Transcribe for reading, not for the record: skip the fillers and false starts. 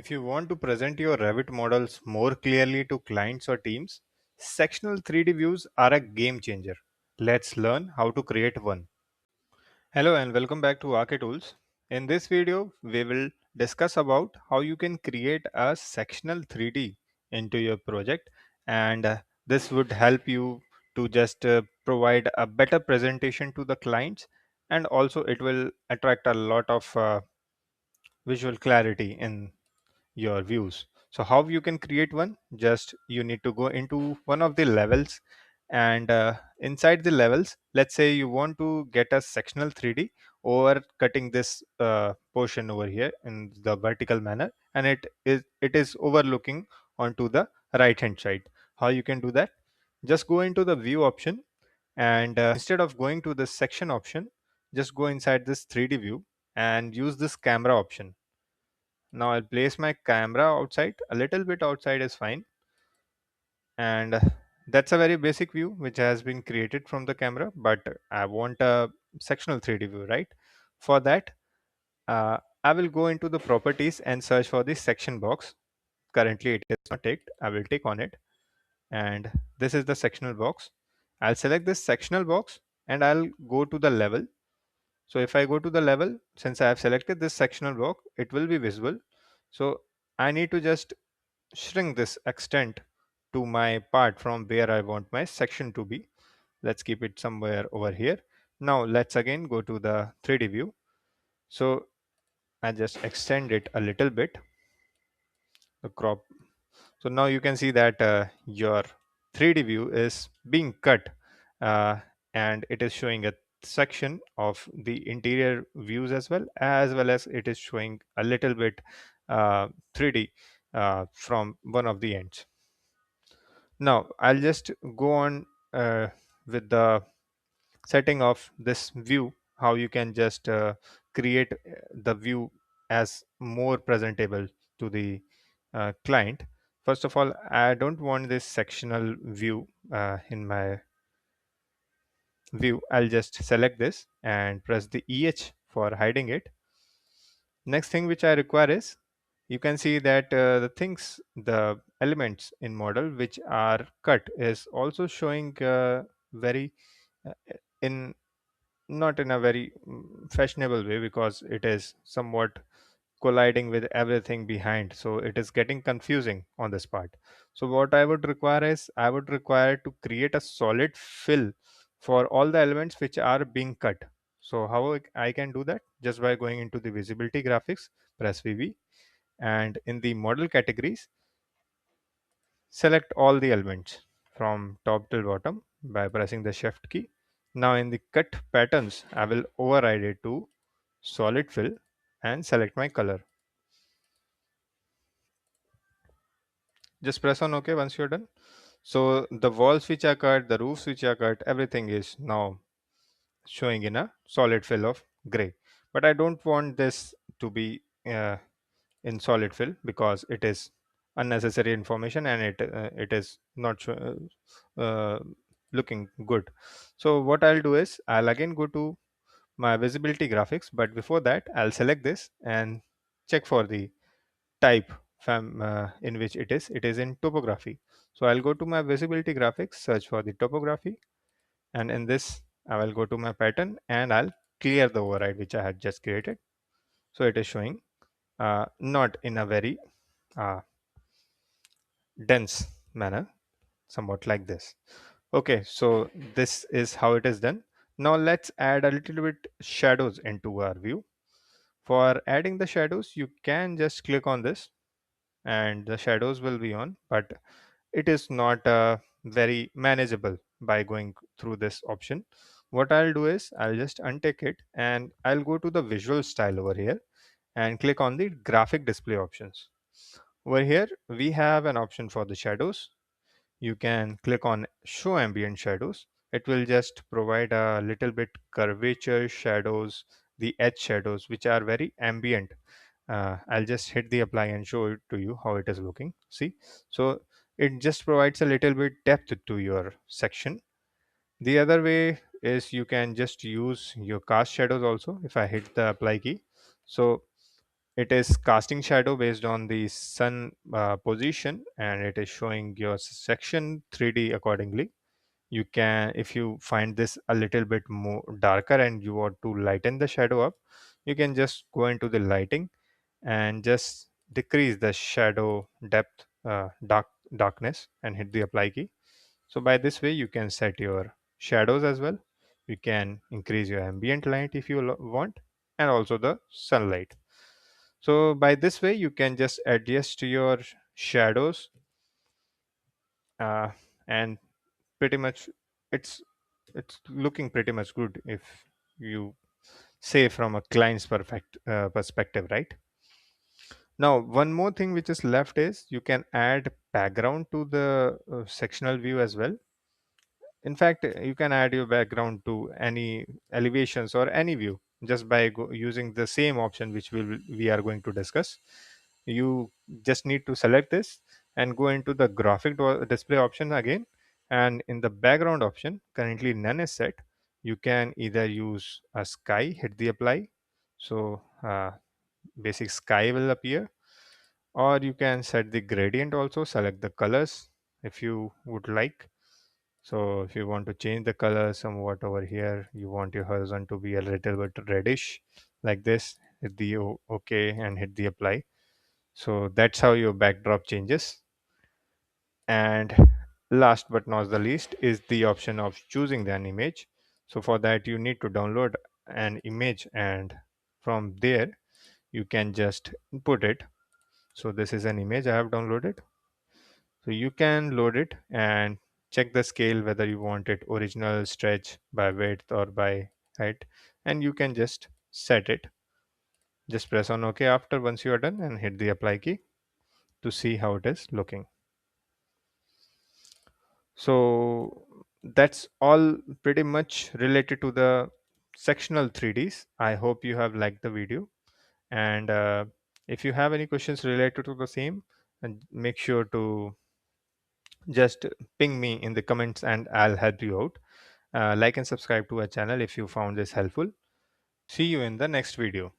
If you want to present your Revit models more clearly to clients or teams, sectional 3D views are a game changer. Let's learn how to create one. Hello and welcome back to ARCHI Tools. In this video, we will discuss about how you can create a sectional 3D into your project, and this would help you to just provide a better presentation to the clients, and also it will attract a lot of visual clarity in your views. So how you can create one? Just you need to go into one of the levels, and inside the levels, let's say you want to get a sectional 3D over cutting this portion over here in the vertical manner, and it is overlooking onto the right hand side. How you can do that? Just go into the view option, and instead of going to the section option, just go inside this 3D view and use this camera option. Now I'll place my camera outside, a little bit outside is fine. And that's a very basic view which has been created from the camera, but I want a sectional 3D view, right? For that, I will go into the properties and search for the section box. Currently it is not ticked. I will tick on it, and this is the sectional box. I'll select this sectional box and I'll go to the level. So if I go to the level, since I have selected this sectional block, it will be visible. So I need to just shrink this extent to my part from where I want my section to be. Let's keep it somewhere over here. Now let's again go to the 3D view. So I just extend it a little bit, the crop. So now you can see that your 3D view is being cut, uh, and it is showing a section of the interior views as well as it is showing a little bit 3D from one of the ends. Now I'll just go on with the setting of this view, how you can just create the view as more presentable to the client. First of all, I don't want this sectional view in my view. I'll just select this and press the EH for hiding it. Next thing which I require is, you can see that the elements in model which are cut is also showing very uh, in not in a very fashionable way, because it is somewhat colliding with everything behind, so it is getting confusing on this part. So what I would require is, I would require to create a solid fill for all the elements which are being cut. So how I can do that? Just by going into the visibility graphics, press VV, and in the model categories, select all the elements from top till bottom by pressing the shift key. Now in the cut patterns, I will override it to solid fill and select my color. Just press on OK once you're done. So the walls which are cut, the roofs which are cut, everything is now showing in a solid fill of gray. But I don't want this to be in solid fill, because it is unnecessary information and it is not looking good. So what I'll do is, I'll again go to my visibility graphics, but before that I'll select this and check for the type in which it is in topography. So I'll go to my visibility graphics, search for the topography, and in this I will go to my pattern and I'll clear the override which I had just created. So it is showing not in a very uh, dense manner, somewhat like this. Okay, so this is how it is done. Now let's add a little bit shadows into our view. For adding the shadows, you can just click on this and the shadows will be on, but it is not very manageable by going through this option. What I'll do is, I'll just untick it and I'll go to the visual style over here and click on the graphic display options. Over here we have an option for the shadows. You can click on show ambient shadows. It will just provide a little bit curvature shadows, the edge shadows which are very ambient. I'll just hit the apply and show it to you how it is looking. See, so it just provides a little bit depth to your section. The other way is, you can just use your cast shadows also. If I hit the apply key, so It is casting shadow based on the sun position, and it is showing your section 3D accordingly. You can, if you find this a little bit more darker and you want to lighten the shadow up, you can just go into the lighting and just decrease the shadow depth, darkness, and hit the apply key. So by this way you can set your shadows as well. You can increase your ambient light if you want, and also the sunlight. So by this way you can just adjust your shadows, uh, and pretty much it's it's looking pretty much good if you say from a client's perfect perspective, right? Now one more thing which is left is you can add background to the sectional view as well. In fact, you can add your background to any elevations or any view just by using the same option which we are going to discuss. You just need to select this and go into the graphic display option again, and in the background option, currently none is set. You can either use a sky, hit the apply, so basic sky will appear, or you can set the gradient also, select the colors if you would like. So if you want to change the color somewhat over here, you want your horizon to be a little bit reddish like this, hit the OK and hit the apply. So that's how your backdrop changes. And last but not the least is the option of choosing an image. So for that you need to download an image, and from there you can just input it. So this is an image I have downloaded. So you can load it and check the scale whether you want it original, stretch, by width or by height, and you can just set it. Just press on OK after once you are done and hit the apply key to see how it is looking. So that's all pretty much related to the sectional 3Ds. I hope you have liked the video, and if you have any questions related to the same, and make sure to just ping me in the comments and I'll help you out. Like and subscribe to our channel if you found this helpful. See you in the next video.